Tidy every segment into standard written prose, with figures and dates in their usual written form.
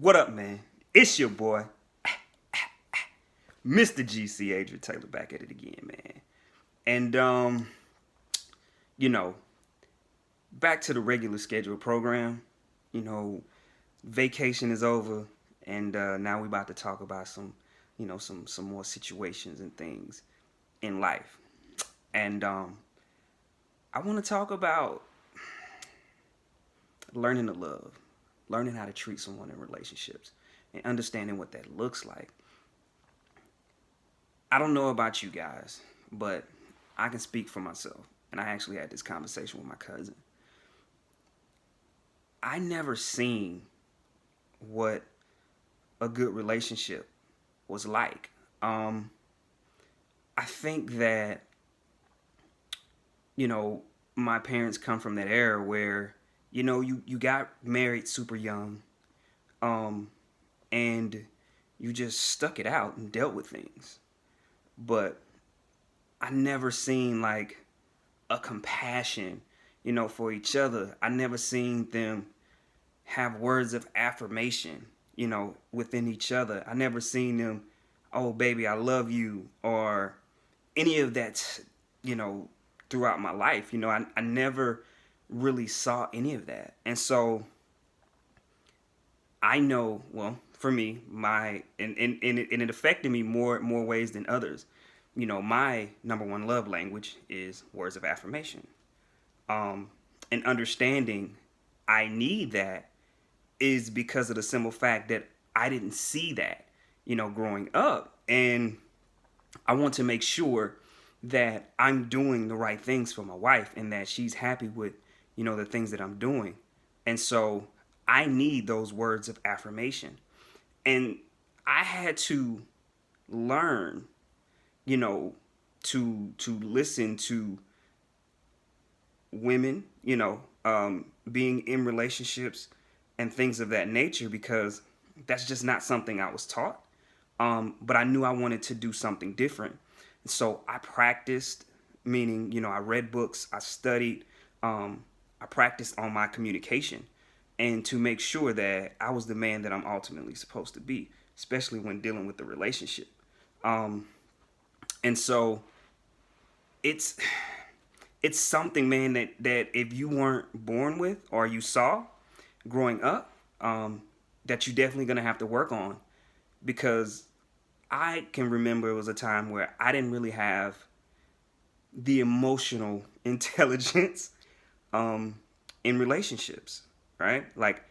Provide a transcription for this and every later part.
What up, man? It's your boy, Mr. GC Adrian Taylor, back at it again, man. And you know, back to the regular scheduled program. You know, vacation is over, and now we about to talk about some more situations and things in life. And I want to talk about learning to love, learning how to treat someone in relationships, and understanding what that looks like. I don't know about you guys, but I can speak for myself. And I actually had this conversation with my cousin. I never seen what a good relationship was like. I think that, you know, my parents come from that era where, you got married super young, and you just stuck it out and dealt with things. But I never seen like a compassion, for each other. I never seen them have words of affirmation, within each other. I never seen them, oh baby, I love you, or any of that, throughout my life. I never really saw any of that. And so I know, well, for me, it affected me more ways than others. My number one love language is words of affirmation. And understanding I need that is because of the simple fact that I didn't see that, growing up. And I want to make sure that I'm doing the right things for my wife and that she's happy with, the things that I'm doing. And so I need those words of affirmation. And I had to learn, to listen to women, being in relationships and things of that nature, because that's just not something I was taught. But I knew I wanted to do something different. So I practiced, meaning, I read books, I studied, I practiced on my communication, and to make sure that I was the man that I'm ultimately supposed to be, especially when dealing with the relationship. And so it's something, man, that if you weren't born with or you saw growing up, that you're definitely going to have to work on, because I can remember it was a time where I didn't really have the emotional intelligence in relationships, right? Like,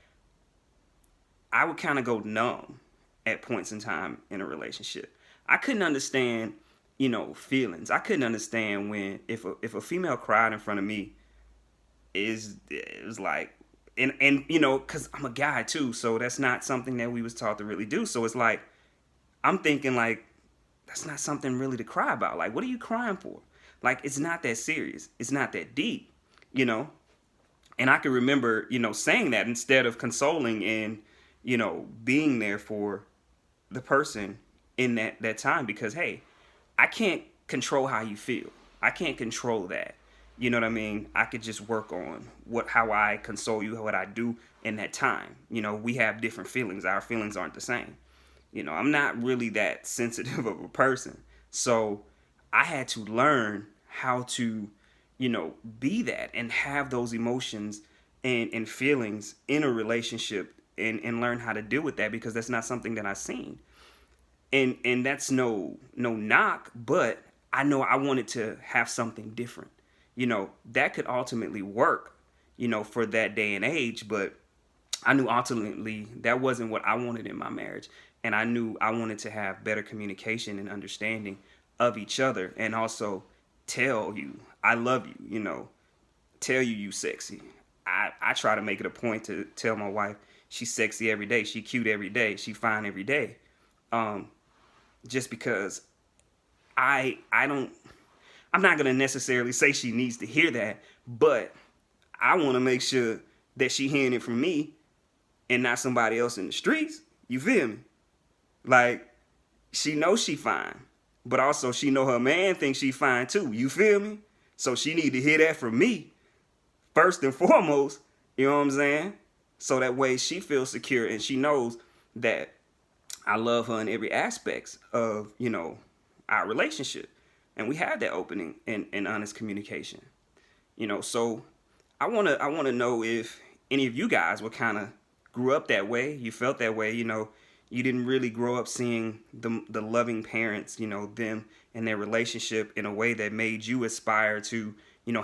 I would kind of go numb at points in time in a relationship. I couldn't understand, feelings. I couldn't understand when if a female cried in front of me, it was like, and because I'm a guy too, so that's not something that we was taught to really do. So it's like, I'm thinking like, that's not something really to cry about. Like, what are you crying for? Like, it's not that serious. It's not that deep, And I can remember, saying that instead of consoling and, being there for the person in that time, because, hey, I can't control how you feel. I can't control that. You know what I mean? I could just work on how I console you, what I do in that time. We have different feelings. Our feelings aren't the same. I'm not really that sensitive of a person. So I had to learn how to, be that and have those emotions and feelings in a relationship, and learn how to deal with that, because that's not something that I've seen. And that's no knock, but I know I wanted to have something different. That could ultimately work, for that day and age, but I knew ultimately that wasn't what I wanted in my marriage. And I knew I wanted to have better communication and understanding of each other, and also tell you I love you, tell you sexy. I try to make it a point to tell my wife she's sexy every day, she cute every day, she fine every day. Just because I'm not gonna necessarily say she needs to hear that, but I want to make sure that she hearing it from me and not somebody else in the streets. You feel me? Like, she knows she fine, but also she know her man thinks she fine too. You feel me? So she need to hear that from me first and foremost. You know what I'm saying? So that way she feels secure and she knows that I love her in every aspect of, our relationship. And we had that opening and honest communication. So I wanna know if any of you guys were kind of grew up that way. You felt that way. You didn't really grow up seeing the loving parents. Them and their relationship in a way that made you aspire to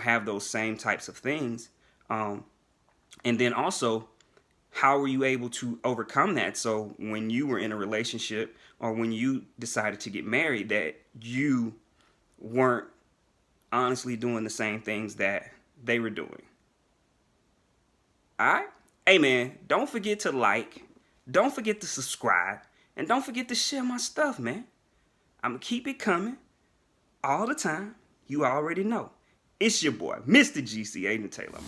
have those same types of things. And then also, how were you able to overcome that? So when you were in a relationship or when you decided to get married, that you weren't honestly doing the same things that they were doing. All right? Hey, man, don't forget to like, don't forget to subscribe, and don't forget to share my stuff, man. I'm going to keep it coming all the time. You already know. It's your boy, Mr. GC Aiden Taylor.